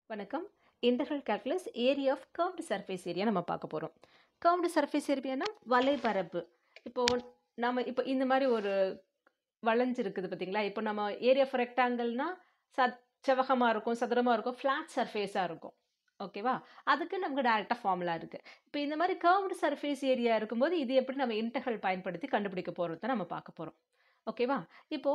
வணக்கம். Integral calculus area of curved surface area நம்ம பார்க்க போகிறோம். கர்வ்டு சர்ஃபேஸ் ஏரியானா வலைப்பரப்பு. இப்போ இந்த மாதிரி ஒரு வளைஞ்சு இருக்குது பார்த்தீங்களா? இப்போ நம்ம ஏரியா ஆஃப் ரெக்டாங்கிள்னா செவ்வகமாக இருக்கும், சதுரமாக இருக்கும், ஃப்ளாட் சர்ஃபேஸாக இருக்கும். ஓகேவா? அதுக்கு நமக்கு டைரக்டாக ஃபார்முலா இருக்கு. இப்போ இந்த மாதிரி கர்வ்டு சர்ஃபேஸ் ஏரியா இருக்கும்போது இது எப்படி நம்ம இன்டெக்ரல் பயன்படுத்தி கண்டுபிடிக்க போகிறத நம்ம பார்க்க போகிறோம். ஓகேவா? இப்போ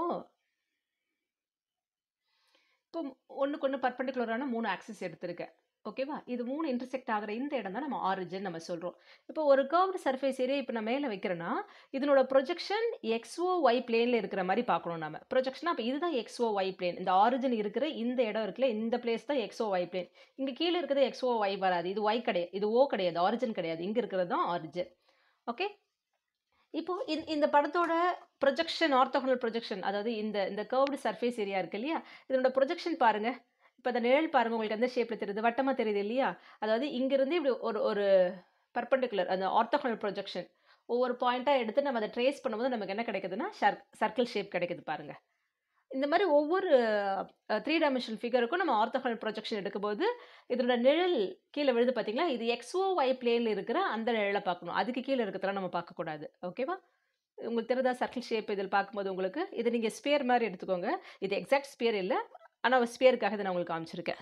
இப்போ ஒண்ணுக்கு ஒண்ணு பர்பெண்டிகுலரான 3 ஆக்சிஸ் எடுத்திருக்கேன். ஓகேவா? இது 3 இன்டர்செக்ட் ஆகுற இந்த இடம் தான் நம்ம ஆரிஜின் நம்ம சொல்றோம். இப்போ ஒரு கர்வ்டு சர்ஃபேஸ் ஏரியா இப்போ நான் மேல வைக்கிறேன்னா, இதனோட ப்ரொஜெக்ஷன் XOY பிளேன்ல இருக்கிற மாரி பார்க்கணும் நாம. ப்ரொஜெக்ஷனா அப்ப இதுதான் XOY பிளேன். இந்த ஆரிஜின் இருக்கிற இந்த இடம் இருக்குல்ல, இந்த பிளேஸ் தான் XOY பிளேன். இங்க கீழ இருக்கிறது XOY வராது. இது Y கிடையாது. இது O கிடையாது. ஆரிஜின் கிடையாது. இங்க இருக்கிறது தான் ஆரிஜின். ஓகே? இப்போ இந்த படத்தோட ப்ரொஜெக்ஷன் ஆர்த்தோகனல் ப்ரொஜெக்ஷன் அதாவது இந்த இந்த கர்வ்டு சர்ஃபேஸ் ஏரியா இருக்கு இல்லையா? இதனோட ப்ரொஜெக்ஷன் பாருங்க. இப்போ அந்த நிழல் பாருங்க உங்களுக்கு எந்த ஷேப்ல தெரியுது? வட்டமா தெரியுது இல்லையா? அதாவது இங்கிருந்து இப்படி ஒரு ஒரு பர்பெண்டிகுலர் அந்த ஆர்த்தோகனல் ப்ரொஜெக்ஷன் ஒவ்வொரு பாயிண்டா எடுத்து நம்ம அதை ட்ரேஸ் பண்ணும்போது நமக்கு என்ன கிடைக்குதுன்னா சர்க்கிள் ஷேப் கிடைக்குது பாருங்க. இந்த மாதிரி ஒவ்வொரு 3 டைமென்ஷனல் ஃபிகருக்கும் நம்ம ஆர்த்தோகனல் ப்ரொஜெக்ஷன் எடுக்கும்போது இதோட நிழல் கீழே விழுது பார்த்தீங்களா? இது XOY பிளேன்ல இருக்கிற அந்த நிழலை பார்க்கணும். அதுக்கு கீழே இருக்கிறதெல்லாம் நம்ம பார்க்கக்கூடாது. ஓகேவா? உங்களுக்கு தெரியுதா சர்க்கிள் ஷேப் இதில் பார்க்கும்போது உங்களுக்கு இது நீங்கள் ஸ்பியர் மாதிரி எடுத்துக்கோங்க. இது எக்ஸாக்ட் ஸ்பியர் இல்லை, ஆனால் ஸ்பியருக்காக இதை நான் உங்களுக்கு காமிச்சிருக்கேன்.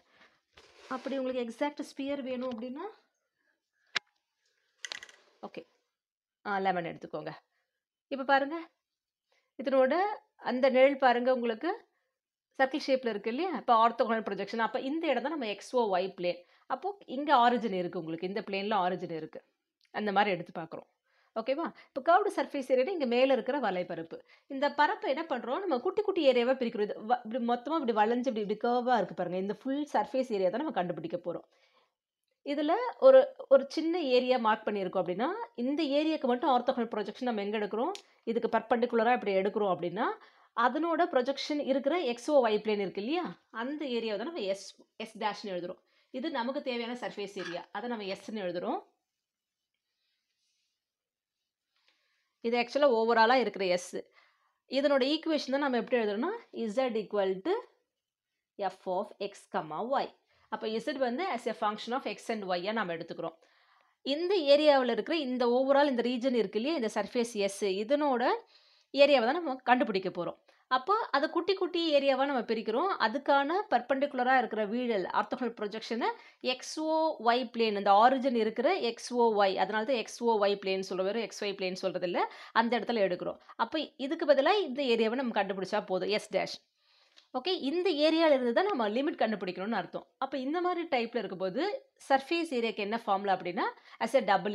அப்படி உங்களுக்கு எக்ஸாக்ட் ஸ்பியர் வேணும் அப்படின்னா ஓகே, லெமன் எடுத்துக்கோங்க. இப்போ பாருங்க, இதனோட அந்த நிழல் பாருங்க உங்களுக்கு சர்க்கிள் ஷேப்ல இருக்கு இல்லையா? இப்போ ஆர்த்தோகனல் ப்ரொஜெக்ஷன். அப்போ இந்த இடம் தான் நம்ம XOY பிளேன். அப்போ இங்க ஆரிஜின் இருக்கு உங்களுக்கு. இந்த பிளேன்ல ஆரிஜின் இருக்கு. அந்த மாதிரி எடுத்து பார்க்குறோம். ஓகேவா? இப்போ கர்வ்டு சர்ஃபேஸ் ஏரியா இங்க மேல இருக்கிற வலைப்பரப்பு. இந்த பரப்பை என்ன பண்றோம்? நம்ம குட்டி குட்டி ஏரியாவா பிரிக்கிறோம். இது இப்படி மொத்தமா இப்படி வளைஞ்சு இப்படி இப்படி கர்வா இருக்கு பாருங்க. இந்த ஃபுல் சர்ஃபேஸ் ஏரியா தான் நம்ம கண்டுபிடிக்க போறோம். இதுல ஒரு ஒரு சின்ன ஏரியா மார்க் பண்ணியிருக்கோம் அப்படின்னா, இந்த ஏரியாக்கு மட்டும் ஆர்த்தோகனல் ப்ரொஜெக்ஷன் நம்ம எங்க எடுக்கிறோம்? இதுக்கு பெர்பெண்டிகுலரா இப்படி எடுக்கிறோம் அப்படின்னா, அதனோட ப்ரொஜெக்ஷன் இருக்கிற XOY பிளேன் இருக்கு இல்லையா? அந்த ஏரியாவை தான் நம்ம S டேஷ்னு எழுதுறோம். இது நமக்கு தேவையான சர்ஃபேஸ் ஏரியா. அதை நம்ம Sன்னு எழுதுறோம். இது ஆக்சுவலா ஓவராலா இருக்கிற S. இதனோட ஈக்குவேஷன் தான் நம்ம எப்படி எழுதுறோம்னா Z equal to F of X, Y. அப்போ Z வந்து as a function of X and Y நம்ம எடுத்துக்கிறோம். இந்த ஏரியாவில் இருக்கிற இந்த ஓவரால் இந்த ரீஜன் இருக்கு இல்லையா? இந்த சர்ஃபேஸ் S இதனோட ஏரியாவை தான் நம்ம கண்டுபிடிக்க போறோம். அப்போ அதை குட்டி குட்டி ஏரியாவா நம்ம பிரிக்கிறோம். அதுக்கான பர்பெண்டிகுலரா இருக்கிற வீழல் ஆர்த்தோகனல் ப்ரொஜெக்ஷனை XOY பிளேன் இந்த ஆரிஜின் இருக்கிற XOY அதனால தான் XOY பிளேன் சொல்றோம். வெறும் XY பிளேன் சொல்றது இல்லை. அந்த இடத்துல எடுக்கிறோம். அப்போ இதுக்கு பதிலாக இந்த ஏரியாவை நம்ம கண்டுபிடிச்சா போதும் S டேஷ். ஓகே, இந்த ஏரியால இருந்து தான் நம்ம லிமிட் கண்டுபிடிக்கணும்னு அர்த்தம். அப்போ இந்த மாதிரி டைப்ல இருக்கும்போது சர்ஃபேஸ் ஏரியாக்கு என்ன ஃபார்முலா அப்படின்னா as a double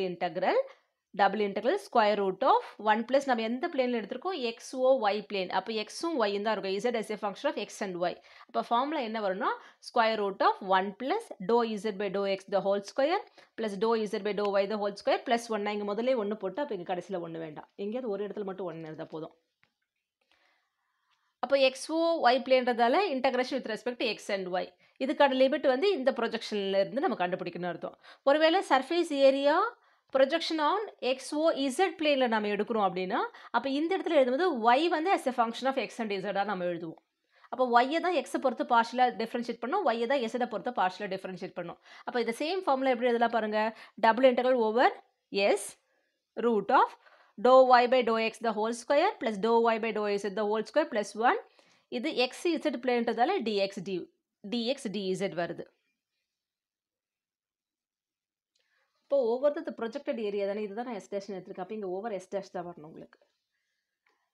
integral square root of 1 plus நம்ம எந்த பிளேன்ல எடுத்திருக்கோம்? XOY plane. அப்போ எக்ஸும் ஒய்யும் தான் இருக்கும். Z as a function of X and Y. அப்போ ஃபார்முலா என்ன வரும்னா square root of 1 plus doe Z by to x the whole square plus doe Z by to Y the whole square plus 1. இங்கே முதல்ல 1 போட்டு அப்போ இங்கே கடைசியில் 1 வேண்டாம். எங்கேயாவது ஒரு இடத்துல மட்டும் 1 இருந்தால் போதும். அப்போ XOY பிளேன்றதால integration with respect to X and Y. இதுக்கான லிமிட் வந்து இந்த ப்ரொஜெக்ஷன்ல இருந்து நம்ம கண்டுபிடிக்கணும் அர்த்தம். ஒருவேளை surface area projection on XOZ பிளேன்ல நம்ம எடுக்கிறோம் அப்படின்னா அப்போ இந்த இடத்துல எழுதும்போது Y வந்து as a function of X and Z நம்ம எழுதுவோம். அப்போ Y தான் X பொறுத்து பார்ஷியலாக டிஃபரன்ஷியேட் பண்ணோம், Y தான் Z பொறுத்து பார்ஷியலாக டிஃபரன்ஷியேட் பண்ணோம். அப்போ இந்த சேம் ஃபார்முலா எப்படி எழுதலாம் பாருங்க. Double integral over S root of dou y by dou x the whole square plus dou y by dou z the whole square plus 1. இது x z பிளேன்றதால dx dz வருது. இப்போ over the projected area தானே, இதுதான் நான் S dash எடுத்துருக்கேன். அப்போ இங்கே over S dash தான் வரணும் உங்களுக்கு.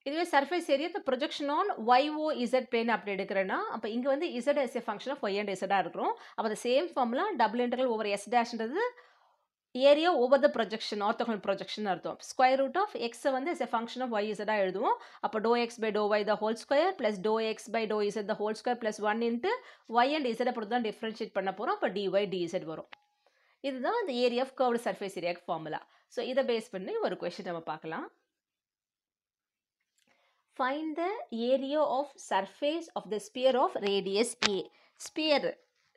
இதுவே surface area the projection on YOZ plane அப்படி எடுக்கிறேன்னா அப்போ இங்கே வந்து Z as a function of Y and Z இருக்கிறோம். அப்போ அந்த same formula double integral over S டேஷ்ன்றது area over the projection orthogonal projection அர்த்தம். ஸ்கொயர் ரூட் ஆஃப் எக்ஸ் வந்து as a function of y z எழுதுவோம். அப்போ doe X by to Y the whole square plus doe X by doe Z the whole square plus 1 into Y and இசட்டை பொறுத்து தான் differentiate பண்ண போகிறோம். அப்போ dy டிஇசட் வரும். இதுதான் இந்த ஏரியா ஆஃப் கர்வ்டு சர்ஃபேஸ் ஏரியாக்கு ஃபார்முலா. ஸோ இதை பேஸ் பண்ணி ஒரு கொஸ்டின் நம்ம பார்க்கலாம். Find the area of surface of the sphere of radius A.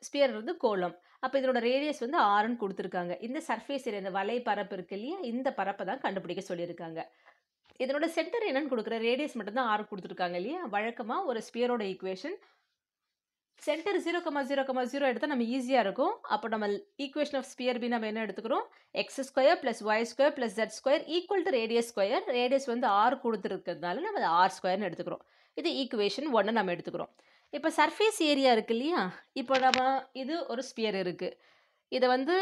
Sphere வந்து கோளம். அப்போ இதனோட ரேடியஸ் வந்து ஆறுன்னு கொடுத்துருக்காங்க. இந்த சர்ஃபேஸ் ஏரியா இந்த வலை பரப்பு இருக்கு இல்லையா? இந்த பரப்பை தான் கண்டுபிடிக்க சொல்லியிருக்காங்க. இதனோட சென்டர் என்னன்னு கொடுக்குற ரேடியஸ் மட்டும்தான் 6 கொடுத்துருக்காங்க இல்லையா? வழக்கமாக ஒரு ஸ்பியரோட ஈக்குவேஷன் சென்டர் 0,0,0 எடுத்தால் நம்ம ஈஸியாக இருக்கும். அப்போ நம்ம ஈக்குவேஷன் ஆஃப் ஸ்பியர் பி நம்ம என்ன எடுத்துக்கிறோம், x square plus y square plus jet square equal to radius square. Radius வந்து ஆர் கொடுத்துருக்கிறதுனால நம்ம ஆர் ஸ்கொயர்னு எடுத்துக்கிறோம். இது ஈக்குவேஷன் 1 நம்ம எடுத்துக்கிறோம். இப்போ சர்ஃபேஸ் ஏரியா இருக்கு இல்லையா, இப்போ நம்ம இது ஒரு ஸ்பியர் இருக்குது. இதை வந்து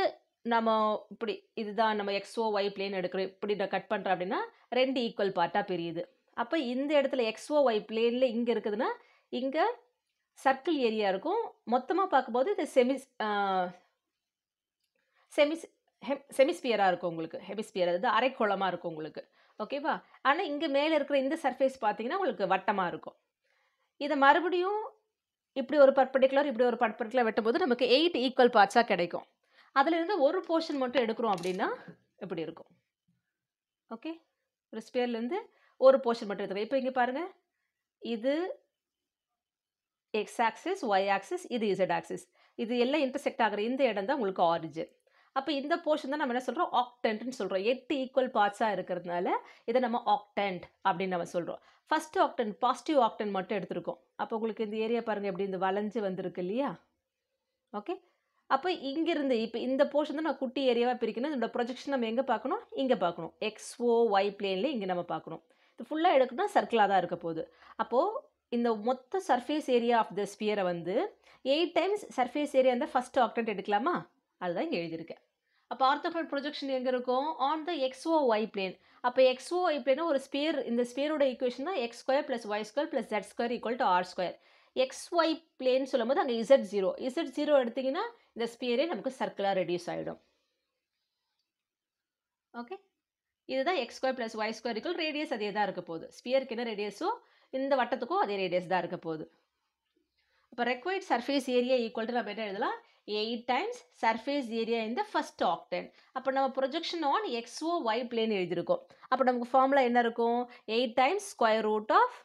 நம்ம இப்படி இதுதான் நம்ம எக்ஸ்ஓ ஒய் பிளேன் எடுக்கிறோம். இப்படி நான் கட் பண்ணுறேன் அப்படின்னா 2 ஈக்குவல் பார்ட்டாக பிரியுது. அப்போ இந்த இடத்துல எக்ஸ்ஓ ஒய் பிளேனில் இங்கே இருக்குதுன்னா இங்கே சர்க்கிள் ஏரியா இருக்கும். மொத்தமாக பார்க்கும்போது இது செமிஸ்பியராக இருக்கும் உங்களுக்கு. ஹெமிஸ்பியர் அது அரைக்கோளமாக இருக்கும் உங்களுக்கு. ஓகேவா? ஆனால் இங்கே மேலே இருக்கிற இந்த சர்ஃபேஸ் பார்த்தீங்கன்னா உங்களுக்கு வட்டமாக இருக்கும். இதை மறுபடியும் இப்படி ஒரு பர்பண்டிகுலர் இப்படி ஒரு பர்பண்டிகுலர் வெட்டும்போது நமக்கு 8 ஈக்குவல் பார்ட்ஸாக கிடைக்கும். அதிலிருந்து ஒரு போர்ஷன் மட்டும் எடுக்கிறோம் அப்படின்னா இப்படி இருக்கும். ஓகே, ஒரு ஸ்பியர்லேருந்து ஒரு போர்ஷன் மட்டும் எடுத்துக்கிறோம். இப்போ இங்கே பாருங்கள், இது எக்ஸ் ஆக்சிஸ், ஒய் ஆக்சிஸ், இது இசட் ஆக்சிஸ். இது எல்லாம் இன்டர்செக்ட் ஆகிற இந்த இடம் தான் உங்களுக்கு ஆரிஜின். அப்போ இந்த போர்ஷன் தான் நம்ம என்ன சொல்கிறோம், ஆக்டென்ட்னு சொல்கிறோம். 8 ஈக்குவல் பார்ட்ஸாக இருக்கிறதுனால இதை நம்ம ஆக்டென்ட் அப்படின்னு நம்ம சொல்கிறோம். ஃபர்ஸ்ட் ஆக்டென்ட் பாசிட்டிவ் ஆக்டென்ட் மட்டும் எடுத்திருக்கோம். அப்போ உங்களுக்கு இந்த ஏரியா பாருங்கள் எப்படி இந்த வளைஞ்சு வந்திருக்கு இல்லையா. ஓகே, அப்போ இங்கிருந்து இப்போ இந்த போர்ஷன் தான் நான் குட்டி ஏரியாவாக பிரிக்கணும். இதோட ப்ரொஜெக்ஷன் நம்ம எங்கே பார்க்கணும், இங்கே பார்க்கணும். எக்ஸ்ஓ ஒய் பிளேனில் இங்கே நம்ம பார்க்கணும். இது ஃபுல்லாக எடுக்கணும்னா சர்க்கிளாக தான் இருக்க போகுது. அப்போது இந்த மொத்த சர்ஃபேஸ் ஏரியா ஆஃப் த ஸ்பியரை வந்து 8 டைம்ஸ் சர்ஃபேஸ் ஏரியா இந்த ஃபர்ஸ்ட் ஆக்டென்ட் எடுக்கலாமா, அதுதான் இங்கே எழுதியிருக்கேன். அப்போ ஆர்த்தோகனல் ப்ரொஜெக்ஷன் எங்கே இருக்கும், on the x o Y plane. அப்போ எக்ஸ்ஓ ஒய் பிளேனா ஒரு ஸ்பியர், இந்த ஸ்பியரோட ஈக்குவேஷன் தான் x square plus y square plus jet square equal to r square. X y plane சொல்லும் போது அங்கே இசட் ஜீரோ எடுத்திங்கன்னா இந்த ஸ்பியரே நமக்கு சர்க்கிளாக ரெடியூஸ் ஆகிடும். ஓகே, இதுதான் X square plus y square equal radius அதே தான் இருக்க போகுது. ஸ்பியருக்கு என்ன ரேடியஸோ இந்த வட்டத்துக்கும் அதே ரேடியஸ் தான் இருக்க போகுது. இப்போ required surface area equal to நம்ம என்ன எழுதலாம், 8 டைம்ஸ் சர்ஃபேஸ் ஏரியா இந்த ஃபர்ஸ்ட் ஆக்டென்ட். அப்போ நம்ம projection on x o Y plane எழுதியிருக்கோம். அப்போ நமக்கு ஃபார்முலா என்ன இருக்கும், 8 times square root of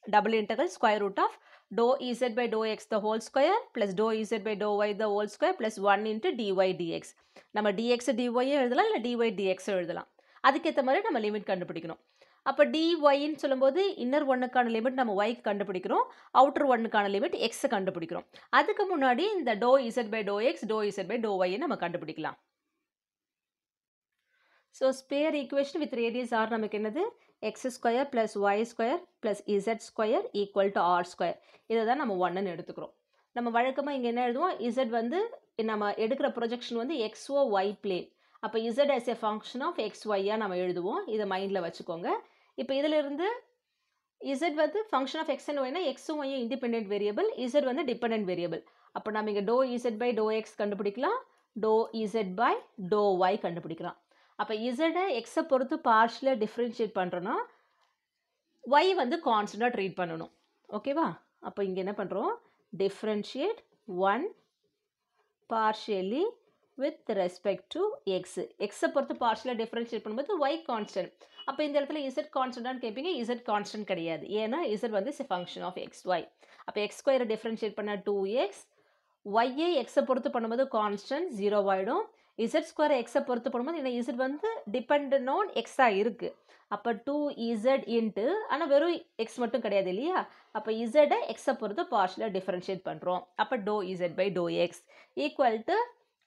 double integral square root of dou z by dou x the whole square plus dou z by dou y the whole square plus 1 into dy dx. நம்ம dx dy எழுதலாம், இல்லை dy dx எழுதலாம். அதுக்கேற்ற மாதிரி நம்ம limit கண்டுபிடிக்கணும். அப்போ dyன்னு சொல்லும்போது இன்னர் ஒன்னுக்கான லிமிட் நம்ம ஒய்க்கு கண்டுபிடிக்கிறோம், அவுட்டர் ஒன்னுக்கான லிமிட் எக்ஸை கண்டுபிடிக்கிறோம். அதுக்கு முன்னாடி இந்த dou z by dou x dou z by dou y நம்ம கண்டுபிடிக்கலாம். So sphere equation with radius r நமக்கு என்னது, x square plus y square plus z square equal to r square. இதை தான் நம்ம 1ன்னு எடுத்துக்கிறோம். நம்ம வழக்கமாக இங்கே என்ன எழுதுவோம், இசட் வந்து நம்ம எடுக்கிற ப்ரொஜெக்ஷன் வந்து எக்ஸ்ஓ ஒய் பிளேன். அப்போ Z as a function of X ஒய்யாக நம்ம எழுதுவோம். இதை மைண்டில் வச்சுக்கோங்க. இப்போ இதிலிருந்து இசட் வந்து ஃபங்க்ஷன் ஆஃப் எக்ஸ் அண்ட் ஒய்னா எக்ஸும் ஒய்யும் இண்டிபெண்டன்ட் வேரியபிள், இசட் வந்து டிபெண்டன்ட் வேரியபிள். அப்போ நம்ம இங்கே doe Z by to X கண்டுபிடிக்கலாம், doe Z by to Y கண்டுபிடிக்கலாம். அப்போ இசட்டை எக்ஸை பொறுத்து பார்ஷியலாக டிஃப்ரென்ஷியேட் பண்ணுறோன்னா ஒய் வந்து கான்ஸ்டண்ட்டாக ட்ரீட் பண்ணணும். ஓகேவா? அப்போ இங்கே என்ன பண்ணுறோம், differentiate 1 partially with respect to X. எக்ஸை பொறுத்து பார்ஷியலாக டிஃப்ரென்ஷியேட் பண்ணும்போது ஒய் கான்ஸ்டன்ட். அப்போ இந்த இடத்துல இசட் கான்ஸ்டன்டான்னு கேட்பீங்க, இசட் கான்ஸ்டன்ட் கிடையாது. ஏன்னா இசட் வந்து ஃபங்க்ஷன் ஆஃப் எக்ஸ் ஒய். அப்போ எக்ஸ் ஸ்கொயரை டிஃப்ரென்ஷியேட் பண்ண 2x, ஒய்யை எக்ஸை பொறுத்து பண்ணும்போது கான்ஸ்டன்ட் 0 ஆகிடும். இசட் ஸ்கொயரை எக்ஸை பொறுத்து பண்ணும்போது ஏன்னா இசட் வந்து டிபெண்ட் ஆன் எக்ஸாக இருக்குது. அப்போ 2z இன்ட்டு, ஆனால் வெறும் எக்ஸ் மட்டும் கிடையாது இல்லையா. அப்போ இசட்டை எக்ஸை பொறுத்து பார்ஷியலாக டிஃப்ரென்ஷியேட் பண்ணுறோம். அப்போ to Z by to X equal to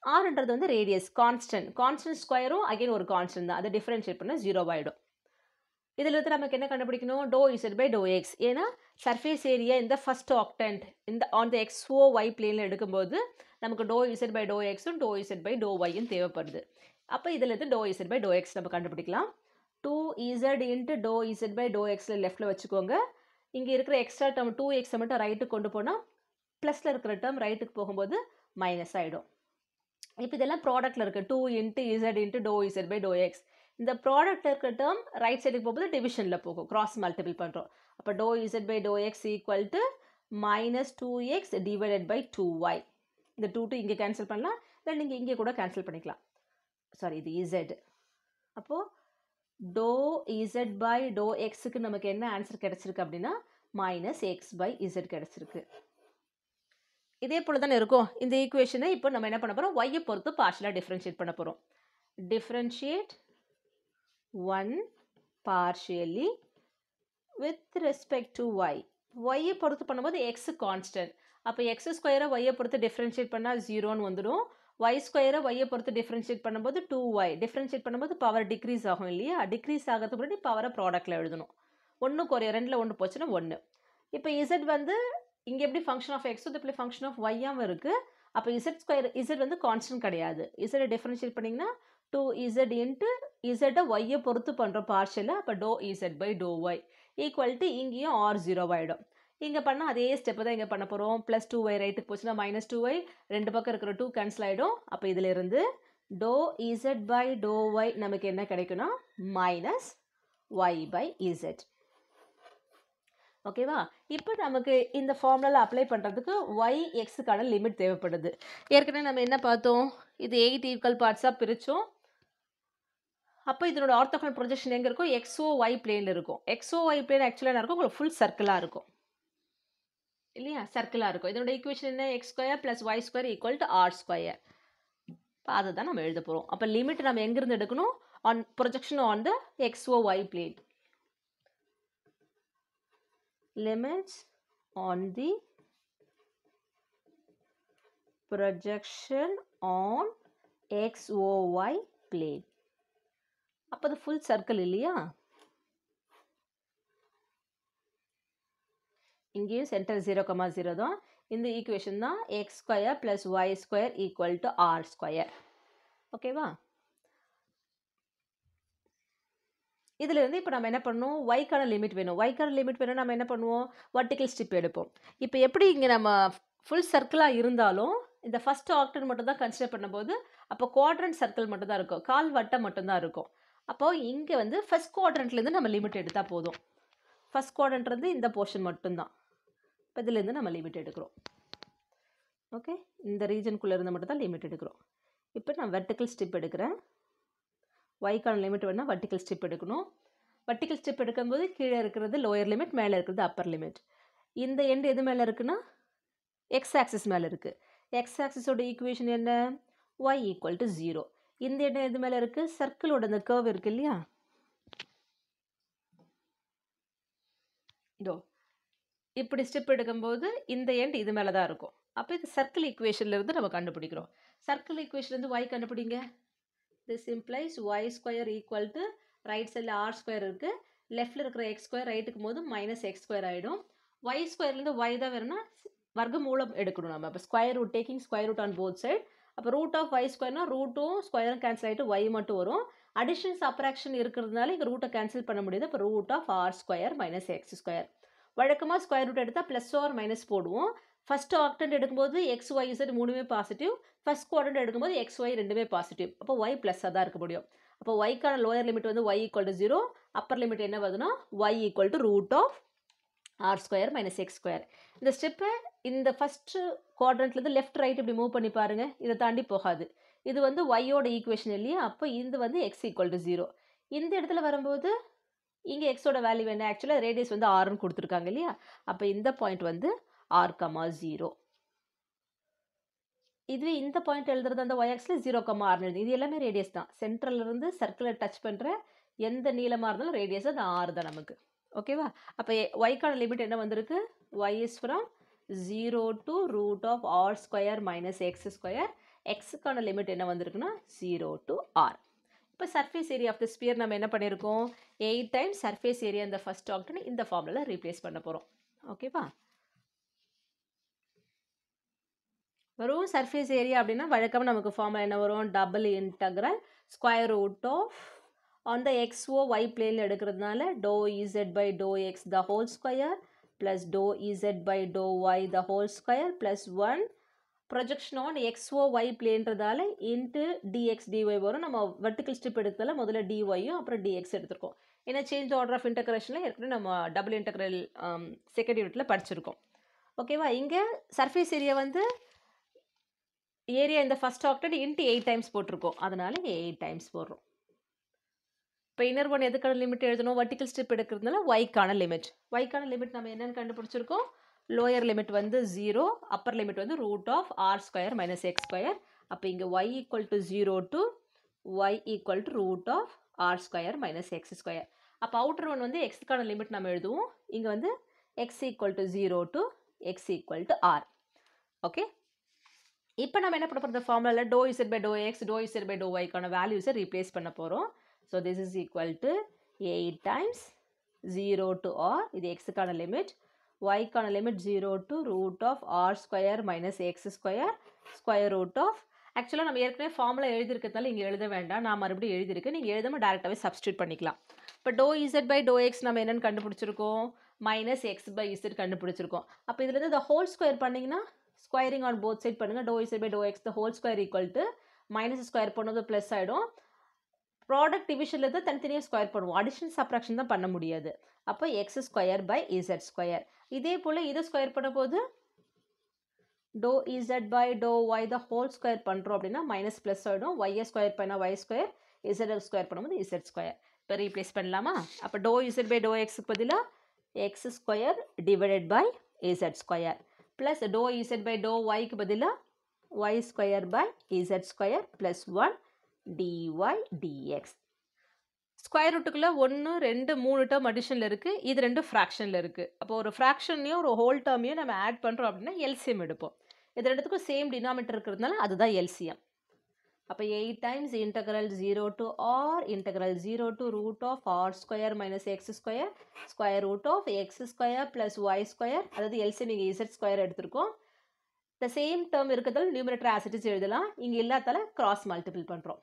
ஆர்ன்றது வந்து ரேடியஸ் கான்ஸ்டன்ட் ஸ்கொயரும் அகைன் ஒரு கான்ஸ்டன்ட் தான், அதை டிஃப்ரென்ஷியேட் பண்ண 0 ஆகிடும். இதில் இருந்து நமக்கு என்ன கண்டுபிடிக்கணும், do Z by to x. ஏன்னா சர்ஃபேஸ் ஏரியா இந்த ஃபர்ஸ்ட் ஆக்டென்ட் இந்த ஆன் த எக்ஸ்ஓ ஒய் பிளேனில் எடுக்கும்போது நமக்கு டோ இசட் பை டோ எக்ஸும் டோ இசட் பை டோ ஒய்யும் தேவைப்படுது. அப்போ இதில் இருந்து do Z by to x நம்ம கண்டுபிடிக்கலாம். 2z into to Z by do எக்ஸில் லெஃப்ட்டில் வச்சுக்கோங்க. இங்கே இருக்கிற எக்ஸ்ட்ரா டேர்ம் 2xை மட்டும் ரைட்டுக்கு கொண்டு போனால் ப்ளஸில் இருக்கிற டேர்ம் ரைட்டுக்கு போகும்போது மைனஸ் ஆகிடும். இப்போ இதெல்லாம் ப்ராடக்ட்டில் இருக்குது, 2 into z into to Z by to x. இந்த ப்ராடக்ட்டில் இருக்கிற டேர்ம் ரைட் சைடுக்கு போகும்போது டிவிஷனில் போகும், கிராஸ் மல்டிபிள் பண்ணுறோம். அப்போ to Z by to X equal to minus 2x divided by 2y. இந்த 2 இங்கே கேன்சல் பண்ணலாம், இல்லை நீங்கள் இங்கே கூட கேன்சல் பண்ணிக்கலாம். சாரி, இது இசட். அப்போது டோ இசட் பை டோ எக்ஸுக்கு நமக்கு என்ன ஆன்சர் கிடச்சிருக்கு அப்படின்னா மைனஸ் எக்ஸ் பை இசட் கிடச்சிருக்கு. இதே போல் தானே இருக்கும் இந்த ஈக்குவேஷனை. இப்போ நம்ம என்ன பண்ண போகிறோம், ஒய்யை பொறுத்து பார்ஷியலாக டிஃப்ரென்ஷியேட் பண்ண போகிறோம். Differentiate 1 partially with respect to y. ஒய்யை பொறுத்து பண்ணும்போது எக்ஸு கான்ஸ்டன்ட். அப்போ எக்ஸ் ஸ்கொயரை ஒய்யை பொறுத்து டிஃப்ரென்ஷியேட் பண்ணால் ஜீரோன்னு வந்துடும். ஒய் ஸ்கொயரை ஒய்யை பொறுத்து டிஃப்ரென்ஷியேட் பண்ணும்போது 2y. டிஃப்ரென்ஷியேட் பண்ணும்போது பவர் டிக்ரீஸ் ஆகும் இல்லையா? டிக்ரீஸ் ஆகிறதுக்கு முன்னாடி பவரை ப்ராடக்ட்டில் எழுதணும். 1 குறைய 2ல் 1 போச்சுன்னா 1. இப்போ இசட் வந்து இங்கே எப்படி ஃபங்க்ஷன் ஆஃப் எக்ஸ் எப்படி ஃபங்க்ஷன் ஆஃப் ஒய்யாகவும் இருக்குது. அப்போ இசட் ஸ்கொயர் இசட் வந்து கான்ஸ்டன்ட் கிடையாது. இசட்டை டிஃப்ரென்ஷியேட் பண்ணிங்கன்னா 2z இன்ட்டு இசட்டை ஒய்யை பொறுத்து பண்ணுறோம் பார்ஷியல். அப்போ to Z by to y equal to இங்கேயும் ஆர் 0 ஆகிடும். இங்கே பண்ணால் அதே ஸ்டெப்பு தான் இங்கே பண்ண போகிறோம். ப்ளஸ் 2y ரைட்டுக்கு போச்சுன்னா மைனஸ் 2y, ரெண்டு பக்கம் இருக்கிற 2 கேன்சல் ஆகிடும். அப்போ இதிலிருந்து dou Z by to y நமக்கு என்ன கிடைக்குன்னா மைனஸ் ஒய் பை இசட். ஓகேவா? இப்போ நமக்கு இந்த ஃபார்முலாவில் அப்ளை பண்ணுறதுக்கு ஒய் எக்ஸுக்கான லிமிட் தேவைப்படுது. ஏற்கனவே நம்ம என்ன பார்த்தோம்? இது 8 ஈக்குவல் பார்ட்ஸாக பிரித்தோம். அப்போ இதனோட ஆர்த்தோகனல் ப்ரொஜெக்ஷன் எங்கே இருக்கும்? எக்ஸோ ஒய் பிளேனில் இருக்கும். எக்ஸோ ஒய் பிளேன் ஆக்சுவலாக இருக்கும் உங்களுக்கு ஃபுல் சர்க்கிளாக இருக்கும் இல்லையா? சர்க்கிளாக இருக்கும். இதனோட ஈக்குவேஷன் என்ன? X square plus y square equal to r square. இப்போ அதை தான் நம்ம எழுத போகிறோம். அப்போ லிமிட் நம்ம எங்கேருந்து எடுக்கணும்? On projection on the x o y plane. Limits on the projection on XOY plane. அப்போ அது ஃபுல் சர்க்கிள் இல்லையா? இங்கேயும் சென்டர் 0,0 தான். இந்த ஈக்குவேஷன் தான் x square plus y square equal to r square. ஓகேவா? இதிலிருந்து இப்போ நம்ம என்ன பண்ணுவோம்? ஒய்க்கான லிமிட் வேணும். ஒய்க்கான லிமிட் வேணும் நம்ம என்ன பண்ணுவோம்? வர்டிக்கல் ஸ்ட்ரிப் எடுப்போம். இப்போ எப்படி இங்கே நம்ம ஃபுல் சர்க்கிளாக இருந்தாலும் இந்த ஃபஸ்ட் ஆக்டன் மட்டும் தான் கன்சிடர் பண்ணும்போது அப்போ குவாட்ரண்ட் சர்க்கிள் மட்டும் தான் இருக்கும், கால் வட்டம் மட்டும்தான் இருக்கும். அப்போது இங்கே வந்து ஃபஸ்ட் குவாட்ரண்ட்லேருந்து நம்ம லிமிட் எடுத்தால் போதும். ஃபஸ்ட் குவாட்ரண்ட்லேருந்து இந்த போர்ஷன் மட்டும்தான். இப்போ இதுலேருந்து நம்ம லிமிட் எடுக்கிறோம். ஓகே, இந்த ரீஜனுக்குள்ளே இருந்து மட்டும் தான் லிமிட் எடுக்கிறோம். இப்போ நான் வெர்டிக்கல் ஸ்ட்ரிப் எடுக்கிறேன். ஒய்க்கான லிமிட் வேணால் வர்டிக்கல் ஸ்ட்ரிப் எடுக்கணும். வர்டிக்கல் ஸ்ட்ரிப் எடுக்கும்போது கீழே இருக்கிறது லோயர் லிமிட், மேலே இருக்கிறது அப்பர் லிமிட். இந்த எண்டு எது மேலே இருக்குன்னா எக்ஸ் ஆக்சிஸ் மேலே இருக்குது. எக்ஸ் ஆக்சிஸோட ஈக்குவேஷன் என்ன? Y equal to 0. இந்த எண்டு எது மேலே இருக்குது? சர்க்கிளோட இந்த கர்வ் இருக்குது இல்லையா? இதோ இப்படி ஸ்டெப் எடுக்கும்போது இந்த எண்ட் இது மேலே தான் இருக்கும். அப்போ இது சர்க்கிள் ஈக்குவேஷன்லேருந்து நம்ம கண்டுபிடிக்கிறோம். சர்க்கிள் ஈக்குவேஷன்லேருந்து ஒய் கண்டுபிடிங்க. This implies y square equal to right side r square இருக்கு, லெஃப்டில் இருக்கிற x square ரைட்டுக்கு போது மைனஸ் எக்ஸ் ஸ்கொயர் ஆகிடும். y ஸ்கொயர்லேருந்து y தான் வேணும்னா வர்க்க மூலம் எடுக்கணும் நம்ம. அப்போ square root, taking square root on both side. அப்போ ரூட் ஆஃப் ஒய் ஸ்கொயர்னா ரூட்டும் ஸ்கொயரும் கேன்சல் ஆகிட்டு ஒய் மட்டும் வரும். அடிஷன் சப்ராக்ஷன் இருக்கிறதுனால இங்கே ரூட்டை கேன்சல் பண்ண முடியுது. அப்போ root of r square minus x square. வழக்கமாக ஸ்கொயர் ரூட் எடுத்தால் ப்ளஸ் ஆர் மைனஸ் போடுவோம். ஃபஸ்ட் ஆக்டன்ட் எடுக்கும்போது எக்ஸ் ஒய் இசட் மூணுமே பாசிட்டிவ், ஃபஸ்ட் குவாட்ரண்ட் எடுக்கும்போது எக்ஸ் ஒய் ரெண்டுமே பாசிட்டிவ். அப்போ ஒய் ப்ளஸ்ஸாக தான் இருக்க முடியும். அப்போ ஒய்க்கான லோயர் லிமிட் வந்து y equal to 0, upper limit என்ன வருதுன்னா y equal to root of r square minus x square. இந்த ஸ்டெப்பை இந்த ஃபஸ்ட்டு குவாட்ரண்ட்லேருந்து லெஃப்ட் ரைட் இப்படி மூவ் பண்ணி பாருங்கள், இதை தாண்டி போகாது. இது வந்து ஒய்யோட ஈக்குவேஷன் இல்லையா? அப்போ இது வந்து எக்ஸ் ஈக்குவல் டு 0. இந்த இடத்துல வரும்போது இங்கே எக்ஸோட வேல்யூ என்ன? ஆக்சுவலாக ரேடியஸ் வந்து ஆர்னு கொடுத்துருக்காங்க இல்லையா? அப்போ இந்த பாயிண்ட் வந்து r,0. இதுவே இந்த பாயிண்ட் எழுதுறது அந்த y ஆக்சில் 0,r எழுது. இது எல்லாமே ரேடியஸ் தான். சென்ட்ரல்லேருந்து சர்க்கிளை டச் பண்ணுற எந்த நீளமாக இருந்தாலும் ரேடியஸ் அது r தான் நமக்கு. ஓகேவா? அப்போ ஒய்க்கான லிமிட் என்ன வந்திருக்கு? y is from 0 to root of r square minus x square. எக்ஸுக்கான லிமிட் என்ன வந்திருக்குன்னா 0 டு ஆர். இப்போ surface area of the sphere நம்ம என்ன பண்ணியிருக்கோம்? 8 டைம்ஸ் சர்ஃபேஸ் ஏரியா இந்த ஃபஸ்ட் ஆக்டன் இந்த ஃபார்முலாவில் ரீப்ளேஸ் பண்ண போகிறோம். ஓகேவா? வரும் சர்ஃபேஸ் ஏரியா அப்படின்னா வழக்கமாக நமக்கு ஃபார்முலா என்ன வரும்? Double integral square root of on the x o y பிளேனில் எடுக்கிறதுனால do Z by to x the whole square plus do Z by to Y the whole square plus 1 projection on x o y பிளேன்றதால into dx dy வரும். நம்ம vertical strip எடுக்கிறதால முதல்ல டிஒய்யும் அப்புறம் dx எடுத்திருக்கோம். ஏன்னா change order of இன்டகிரேஷனில் ஏற்கனவே நம்ம double integral second யூனிட்டில் படிச்சிருக்கோம். ஓகேவா? இங்கே சர்ஃபேஸ் ஏரியா வந்து ஏரியா இந்த ஃபஸ்ட் ஆக்டட் இன்ட்டு 8 டைம்ஸ் போட்டிருக்கோம், அதனால 8 டைம்ஸ் போடுறோம். இப்போ இன்னர் ஒன் எதுக்கான லிமிட் எழுதணும்? வர்டிக்கல் ஸ்ட்ரிப் எடுக்கிறதுனால ஒய்க்கான லிமிட். ஒய்க்கான லிமிட் நம்ம என்னென்னு கண்டுபிடிச்சிருக்கோம்? லோயர் லிமிட் வந்து 0, அப்பர் லிமிட் வந்து root of r square minus x square. அப்போ இங்கே y equal to 0 to y equal to root of r square minus x square. அப்போ அவுட்டர் ஒன் வந்து எக்ஸுக்கான லிமிட் நம்ம எழுதுவோம். இங்கே வந்து x equal to 0 to x equal to r. Okay, இப்போ நம்ம என்ன பண்ண போகிறோம், இந்த ஃபார்முலாவில் do Z by to x do Z by do ஒய்க்கான வேல்யூஸை ரீப்ளேஸ் பண்ண போகிறோம். So this is equal to 8 times 0 to r, இது எக்ஸுக்கான லிமிட், ஒய்க்கான limit 0 to root of r square minus x square square root of, ஆக்சுவலாக நம்ம ஏற்கனவே ஃபார்முலா எழுதிருக்கிறதுனால இங்கே எழுத வேண்டாம், நான் மறுபடியும் எழுதியிருக்கேன், நீங்கள் எழுதாமல் டேரெக்டாகவே சப்ஸ்டியூட் பண்ணிக்கலாம். இப்போ dou Z by to x நம்ம என்னென்னு கண்டுபிடிச்சிருக்கோம், மைனஸ் எக்ஸ் பை இசட் கண்டுபிடிச்சிருக்கோம். அப்போ இதுலேருந்து இந்த ஹோல் ஸ்கொயர் பண்ணிங்கன்னா ஸ்கொயரிங் ஆன் போத் சைட் பண்ணுங்கள், dou Z by to x the whole square equal to minus square பண்ணுறது ப்ளஸ் ஆகிடும். ப்ராடக்ட் டிவிஷனில் தான் தனித்தனியாக ஸ்கொயர் பண்ணுவோம், அடிஷன் சப்ராக்ஷன் தான் பண்ண முடியாது. அப்போ x square by z square. இதே போல் இதை ஸ்கொயர் பண்ண போது do Z by to Y the whole square பண்ணுறோம் அப்படின்னா மைனஸ் ப்ளஸ் ஆகிடும், ஒய்யை ஸ்கொயர் பண்ணால் ஒய் ஸ்கொயர், இசட் ஸ்கொயர் பண்ணும்போது இசட் ஸ்கொயர். இப்போ ரீப்ளேஸ் பண்ணலாமா, அப்போ டோ இசட் பை டோ எக்ஸுக்கு பதிலாக x square divided by z square plus do Z by do ஒய்க்கு பதிலாக y square by z square plus 1 dy dx. Square ரூட்டுக்குள்ளே 1 2 3 term அடிஷனில் இருக்குது, இது 2 ஃப்ராக்ஷனில் இருக்குது. அப்போ ஒரு ஃப்ராக்ஷன்லையும் ஒரு ஹோல் டேர்மையும் நம்ம ஆட் பண்ணுறோம் அப்படின்னா எல்சிஎம் எடுப்போம். இது ரெண்டுத்துக்கும் சேம் டினாமினேட்டர் இருக்கிறதுனால அதுதான் எல்சிஎம். அப்போ 8 times integral 0 to r integral 0 to root of r square minus x square square root of x square plus y square, அதாவது எல்சிஎம் இங்கே இசட் ஸ்கொயர் எடுத்திருக்கோம். இந்த சேம் டேர்ம் இருக்கிறதால நியூமரேட்டர் ஆஸ் இட் இஸ் எழுதலாம், இங்கே இல்லாதால cross multiple பண்ணுறோம்.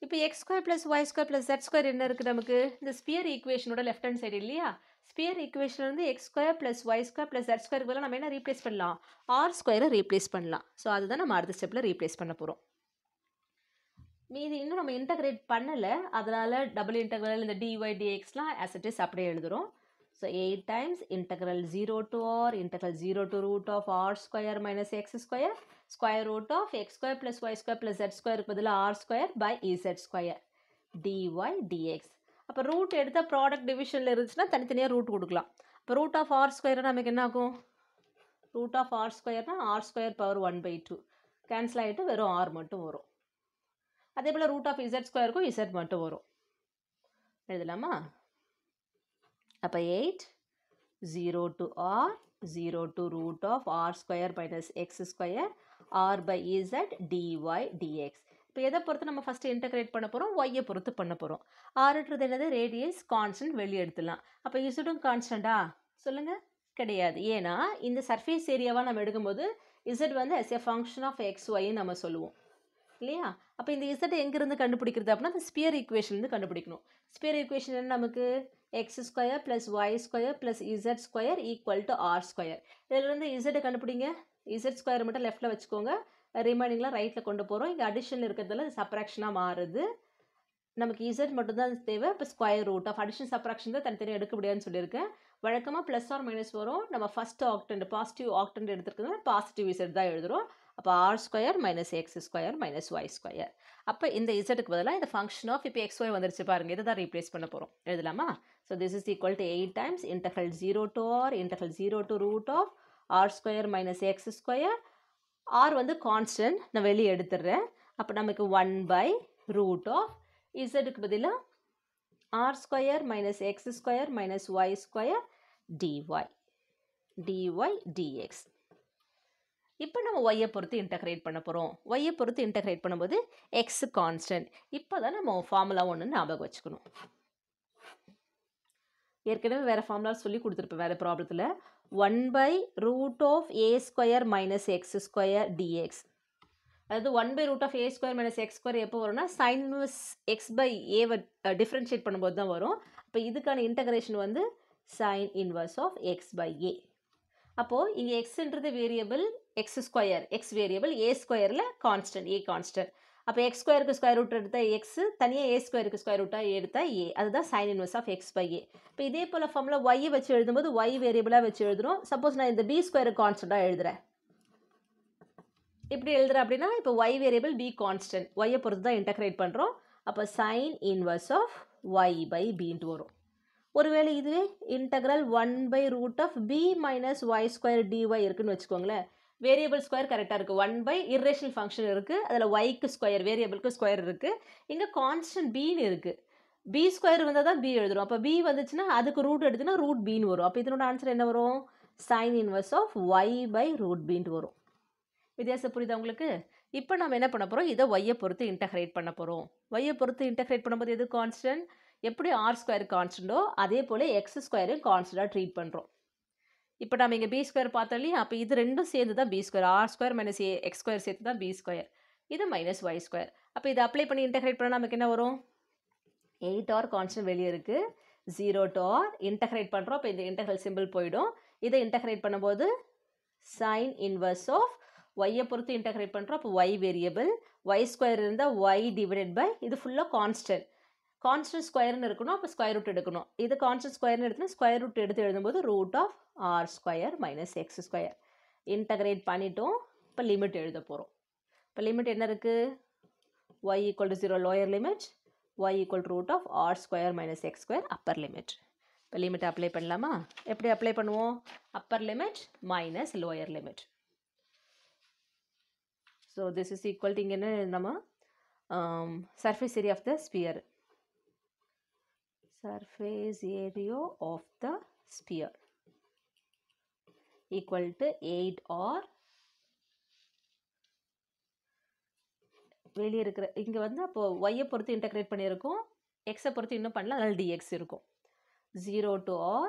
இப்போ x square plus y square plus jet square என்ன இருக்குது நமக்கு, இந்த ஸ்பியர் ஈக்குவேஷனோட லெஃப்ட் ஹேண்ட் சைடு இல்லையா, ஸ்பியர் ஈக்குவேஷன் வந்து X square plus y square plus z ஸ்கொயருக்கு பதிலாக நம்ம என்ன ரீப்ளேஸ் பண்ணலாம், ஆர் ஸ்கொயரை ரீப்ளேஸ் பண்ணலாம். ஸோ அதுதான் நம்ம அடுத்த ஸ்டெப்பில் ரீப்ளேஸ் பண்ண போகிறோம். மீதி இன்னும் நம்ம இன்டகிரேட் பண்ணலை, அதனால் டபுள் இன்டகிரல் இந்த டிஒய் டிஎக்ஸ்லாம் ஆஸ் இட் இஸ் அப்படியே எழுதுகிறோம். So 8 times integral 0 to r integral 0 to root of r square minus x square square root of x square plus y square plus z ஸ்கொயருக்கு பதிலாக r square by z square dy dx. அப்போ root எடுத்தால் product டிவிஷனில் இருந்துச்சுன்னா தனித்தனியாக root கொடுக்கலாம். இப்போ root of r square நமக்கு என்ன ஆகும், ரூட் ஆஃப் ஆர் ஸ்கொயர்னால் ஆர் ஸ்கொயர் பவர் 1/2 கேன்சல் ஆகிட்டு வெறும் ஆர் மட்டும் வரும். அதே போல் ரூட் ஆஃப் இசட் ஸ்கொயருக்கும் இசட் மட்டும் வரும். எழுதலாமா, அப்போ 8 0 to r 0 to root of r square minus x square r by z dy dx. இப்போ எதை பொறுத்து நம்ம ஃபஸ்ட்டு இன்டகிரேட் பண்ண போகிறோம், ஒய்யை பொறுத்து பண்ண போகிறோம். ஆர்ன்றது என்னது, ரேடியஸ் கான்ஸ்டன்ட் வெளியே எடுத்துடலாம். அப்போ இசட்டும் கான்ஸ்டண்டா சொல்லுங்கள், கிடையாது. ஏன்னா இந்த சர்ஃபேஸ் ஏரியாவாக நம்ம எடுக்கும்போது இசட் வந்து as a function of x ஒய்ன்னு நம்ம சொல்லுவோம் இல்லையா. அப்போ இந்த இசட் எங்கேருந்து கண்டுபிடிக்கிறது அப்படின்னா அந்த ஸ்பியர் ஈக்குவேஷன்லேருந்து கண்டுபிடிக்கணும். ஸ்பியர் ஈக்குவேஷன் என்ன நமக்கு, x square plus y square plus z square equal to r square. இதிலிருந்து இசட்டை கண்டுபிடிங்க, இசட் ஸ்கொயர் மட்டும் லெஃப்ட்டில் வச்சுக்கோங்க, ரிமைனிங்லாம் ரைட்டில் கொண்டு போகிறோம். இங்கே அடிஷனில் இருக்கிறதுல சப்ராக்ஷனாக மாறுது, நமக்கு இசட் மட்டும்தான் தேவை. இப்போ square root of addition subtraction தான் தனித்தனியாக எடுக்க முடியாதுன்னு சொல்லியிருக்கேன். வழக்கமாக ப்ளஸ் ஆர் மைனஸ் வரும், நம்ம ஃபஸ்ட்டு ஆக்டெண்ட் பாசிட்டிவ் ஆக்டெண்ட் எடுத்துருக்கிறதுனால பாசிட்டிவ் இசட் தான் எழுதுகிறோம். அப்போ r square minus x square minus y square. அப்போ இந்த இசட்டுக்கு பதிலாக இந்த ஃபங்க்ஷன் ஆஃப் இப்போ எக்ஸ் ஒய் வந்துருச்சு பாருங்கள், இதை தான் ரீப்ளேஸ் பண்ண போகிறோம். எழுதலாமா, so this is equal to 8 times integral 0 to r integral 0 to root of r square minus x square. R வந்து கான்ஸ்டன்ட், நான் வெளியே எடுத்துடுறேன். அப்போ நமக்கு 1 பை ரூட் ஆஃப் இசட்டுக்கு பதிலாக r square minus x square minus y square dy d x. இப்போ நம்ம ஒய்யை பொறுத்து இன்டகிரேட் பண்ண போகிறோம். ஒய்யை பொறுத்து இன்டகிரேட் பண்ணும்போது எக்ஸ் கான்ஸ்டன்ட். இப்போ தான் நம்ம ஃபார்முலா ஒன்று ஞாபகம் வச்சுக்கணும். ஏற்கனவே வேறு ஃபார்முலா சொல்லி கொடுத்துருப்பேன் வேறு ப்ராப்ளத்தில். 1 by root of a square minus x square dx. அதாவது 1 by root of a square minus x square எப்போ வரும்னா சைன் இன்வர்ஸ் எக்ஸ் பை ஏவை டிஃப்ரென்ஷியேட் பண்ணும்போது தான் வரும். இப்போ இதுக்கான இன்டகிரேஷன் வந்து sine inverse of x by a. அப்போது இங்கே எக்ஸ்ன்றது variable, x square x variable, a ஸ்கொயரில் கான்ஸ்டன்ட் ஏ கான்ஸ்டன்ட். அப்போ எக்ஸ் ஸ்கொயருக்கு ஸ்கொயர் ரூட் எடுத்தால் எக்ஸ், தனியாக ஏ ஸ்கொயருக்கு ஸ்கொயர் ரூட்டாக எடுத்தால் ஏ, அதுதான் sine inverse of x by a. இப்போ இதே போல் ஃபார்முலா ஒய்யை வச்சு எழுதும்போது ஒய் வேரியபிளாக வச்சு எழுதுகிறோம். சப்போஸ் நான் இந்த பி ஸ்கொயருக்கு கான்ஸ்டண்ட்டாக எழுதுகிறேன், இப்படி எழுதுகிறேன் அப்படின்னா இப்போ ஒய் வேரியபிள் பி கான்ஸ்டன்ட், ஒய்யை பொறுத்து தான் இன்டகிரேட் பண்ணுறோம். அப்போ sine inverse of y by பின்ட்டு வரும். ஒருவேளை இதுவே integral 1 by root of b minus y square dy இருக்குன்னு வச்சுக்கோங்களேன். வேரியபிள் ஸ்கொயர் கரெக்டாக இருக்குது, 1 பை இர்ரேஷனல் ஃபங்க்ஷன் இருக்குது, அதில் ஒய்க்கு ஸ்கொயர் வேரியபிளுக்கு ஸ்கொயர் இருக்குது, இங்கே கான்ஸ்டன்ட் பின்னு இருக்குது. பி ஸ்கொயர் வந்தால் தான் பி எழுதுகிறோம். அப்போ பி வந்துச்சுன்னா அதுக்கு ரூட் எடுத்துன்னா ரூட் பின்னு வரும். அப்போ இதனோட ஆன்சர் என்ன வரும், sin inverse of y by root bன்ட்டு வரும். வித்தியாசம் புரியுதா உங்களுக்கு? இப்போ நம்ம என்ன பண்ண போகிறோம், இதை y பொறுத்து இன்டகிரேட் பண்ண போகிறோம். y பொறுத்து இன்டகிரேட் பண்ணும்போது எது கான்ஸ்டன்ட்? எப்படி ஆர் ஸ்கொயர் கான்ஸ்டன்டோ அதே போல் எக்ஸ் ஸ்கொயரும் கான்ஸ்டண்டாக ட்ரீட் பண்ணுறோம். இப்போ நம்ம இங்கே பி ஸ்கொயர் பார்த்தோம் இல்லையா, அப்போ இது ரெண்டும் சேர்ந்து தான் b square, r square minus x square சேர்த்து தான் பி ஸ்கொயர், இது மைனஸ் ஒய் ஸ்கொயர். அப்போ இதை அப்ளை பண்ணி இன்டகிரேட் பண்ணால் நமக்கு என்ன வரும்? 8r கான்ஸ்டன்ட் வெளியே இருக்குது, 0 to r இன்டகிரேட் பண்ணுறோம். அப்போ இந்த இன்டகிரல் சிம்பிள் போயிடும். இதை இன்டகிரேட் பண்ணும்போது சைன் இன்வர்ஸ் ஆஃப் ஒய்யை பொறுத்து இன்டகிரேட் பண்ணுறோம். அப்போ ஒய் வேரியபிள், ஒய் ஸ்கொயர் இருந்தால் ஒய் டிவைடட் பை, இது ஃபுல்லாக கான்ஸ்டன்ட், கான்ஸ்டன்ட் ஸ்கொயர்னு இருக்கணும். அப்போ ஸ்கொயர் ரூட் எடுக்கணும். இது கான்ஸ்டன்ட் ஸ்கொயர்னு எடுத்துனா ஸ்கொயர் ரூட் எடுத்து எழுதும்போது root of r square minus x square. Integrate பண்ணிட்டோம். இப்போ லிமிட் எழுத போகிறோம். இப்போ லிமிட் என்ன இருக்குது? y equal to 0 lower limit, y equal to root of r square minus x square upper limit. இப்போ லிமிட் அப்ளை பண்ணலாமா? எப்படி அப்ளை பண்ணுவோம்? Upper limit minus lower limit. So this is equal to இங்கே என்ன நம்ம surface area of the sphere, surface area of the sphere equal to 8r. வெளியே இருக்கிற இங்கே வந்து அப்போ ஒய்யை பொறுத்து இன்டகிரேட் பண்ணியிருக்கோம், எக்ஸை பொறுத்து இன்னும் பண்ணலாம், அதனால் டிஎக்ஸ் இருக்கும். 0 to r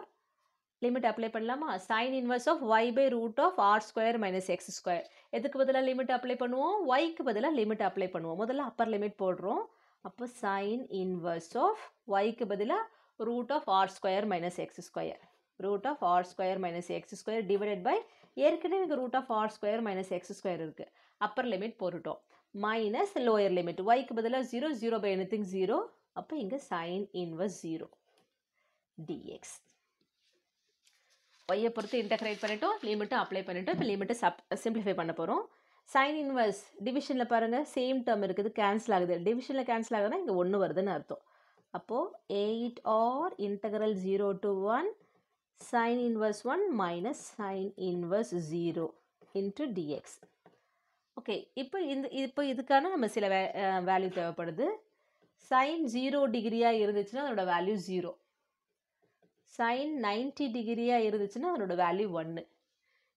லிமிட் அப்ளை பண்ணலாமா? Sine inverse of y by root of r square minus x square. எதுக்கு பதிலாக லிமிட் அப்ளை பண்ணுவோம்? ஒய்க்கு பதிலாக லிமிட் அப்ளை பண்ணுவோம். முதல்ல அப்பர் லிமிட் போடுறோம். அப்போ சைன் இன்வர்ஸ் ஆஃப் ஒய்க்கு பதிலாக root of r square minus x square, root of r square minus x square divided by, ஏற்கனவே இங்கே root of r square minus x square இருக்குது, அப்பர் லிமிட் போட்டுட்டோம். மைனஸ் லோயர் லிமிட், ஒய்க்கு பதிலாக 0, 0 by anything 0, அப்போ இங்கே சைன் இன்வர்ஸ் 0 டிஎக்ஸ். ஒய்யை பொறுத்து இன்டகிரேட் பண்ணிட்டோம், லிமிட்டை அப்ளை பண்ணிட்டோம். இப்போ லிமிட்டை சிம்பிளிஃபை பண்ண போகிறோம். சைன் இன்வர்ஸ் டிவிஷனில் பாருங்கள் சேம் டேர்ம் இருக்குது, கேன்சல் ஆகுது. டிவிஷனில் கேன்சல் ஆகுதுன்னா இங்கே 1 வருதுன்னு அர்த்தம். அப்போது 8r integral 0 to 1 sign inverse 1 minus sign inverse 0 into dx. Okay, இப்போ இதுக்கான நம்ம சில வேல்யூ தேவைப்படுது. சைன் 0 டிகிரியாக இருந்துச்சுன்னா அதோட வேல்யூ 0, சைன் 90 டிகிரியாக இருந்துச்சுன்னா அதோட வேல்யூ 1.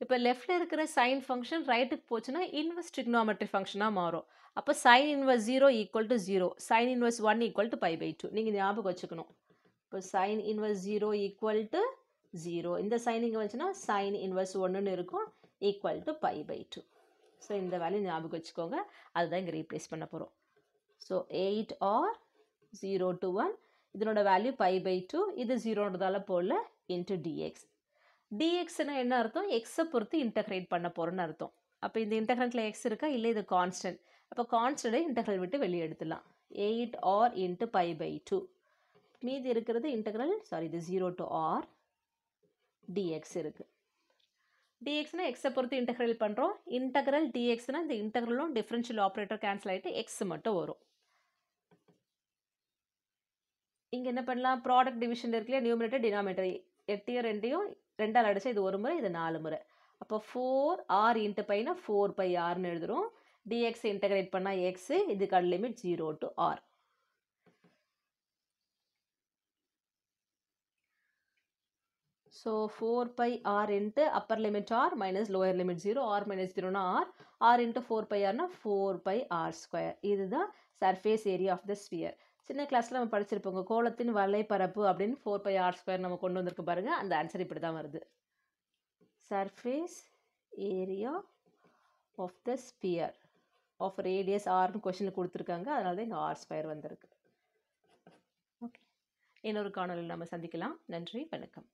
இப்போ லெஃப்டில் இருக்கிற சைன் ஃபங்க்ஷன் ரைட்டுக்கு போச்சுன்னா இன்வர்ஸ் ட்ரிக்னாமெட்ரி ஃபங்க்ஷனாக மாறும். அப்போ sine inverse 0 equal to 0, sine inverse 1 equal to pi by 2. நீங்கள் ஞாபகம் வச்சுக்கணும். இப்போ சைன் இன்வர்ஸ் 0 ஈக்குவல் டு 0, இந்த சைன் இங்கே வந்துச்சுன்னா சைன் இன்வர்ஸ் 1ன்னு இருக்கும், equal to pi by 2. So இந்த வேல்யூ ஞாபகம் வச்சுக்கோங்க, அதுதான் இங்கே ரீப்ளேஸ் பண்ண போகிறோம். ஸோ 8r 0 to 1 இதனோட வேல்யூ பை பை 2, இது 0ன்றதால போல் இன்ட்டு டிஎக்ஸ். டிஎக்ஸ்னா என்ன அர்த்தம்? எக்ஸை பொறுத்து இன்டகிரேட் பண்ண போகிறோன்னு அர்த்தம். அப்போ இந்த இன்டகிரண்ட்டில் எக்ஸ் இருக்கா? இல்லை, இது கான்ஸ்டன்ட். அப்போ கான்ஸ்டன்ட்டை இன்டகிரல் விட்டு வெளியே எடுத்துடலாம். 8r இன்ட்டு பை பை 2, மீதி இருக்கிறது இன்டகிரல், சாரி இது 0 to r டிஎக்ஸ் இருக்குது. டிஎக்ஸ்னால் எக்ஸை பொறுத்து இன்டகிரல் பண்ணுறோம். இன்டகிரல் டிஎக்ஸ்னால் இந்த இன்டகிரலும் டிஃப்ரென்ஷியல் ஆப்ரேட்டர் கேன்சல் ஆகிட்டு எக்ஸ் மட்டும் வரும். இங்கே என்ன பண்ணலாம்? ப்ராடக்ட் டிவிஷன் இருக்குல்லையா, நியூமரேட்டர் டினாமினேட்டர் 8 ரெண்டையும் 2ஆல் அடிச்சா இது 1 முறை, இது 4 முறை. அப்போ 4r இன்ட்டு பைனா 4 பை ஆர்னு எழுதுகிறோம். டிஎக்ஸ் இன்டகிரேட் பண்ணால் எக்ஸு, இதுக்கான limit 0 to r. So 4 by r into upper limit r minus lower limit 0, r minus 0னா r இன்ட்டு 4 பை ஆர்னா 4 பை ஆர் ஸ்கொயர். இதுதான் surface area of the sphere. சின்ன கிளாஸில் நம்ம படிச்சிருப்போங்க, கோளத்தின் வலைப்பரப்பு அப்படின்னு 4 பை ஆர் ஸ்கொயர் நம்ம கொண்டு வந்திருக்கு பாருங்கள், அந்த ஆன்சர் இப்படி தான் வருது. Surface area of the sphere of radius ஆர்னு கொஷனில் கொடுத்துருக்காங்க, அதனால தான் இங்கே ஆர் ஸ்கொயர் வந்திருக்கு. ஓகே, இன்னொரு காணொலியில் நம்ம சந்திக்கலாம். நன்றி, வணக்கம்.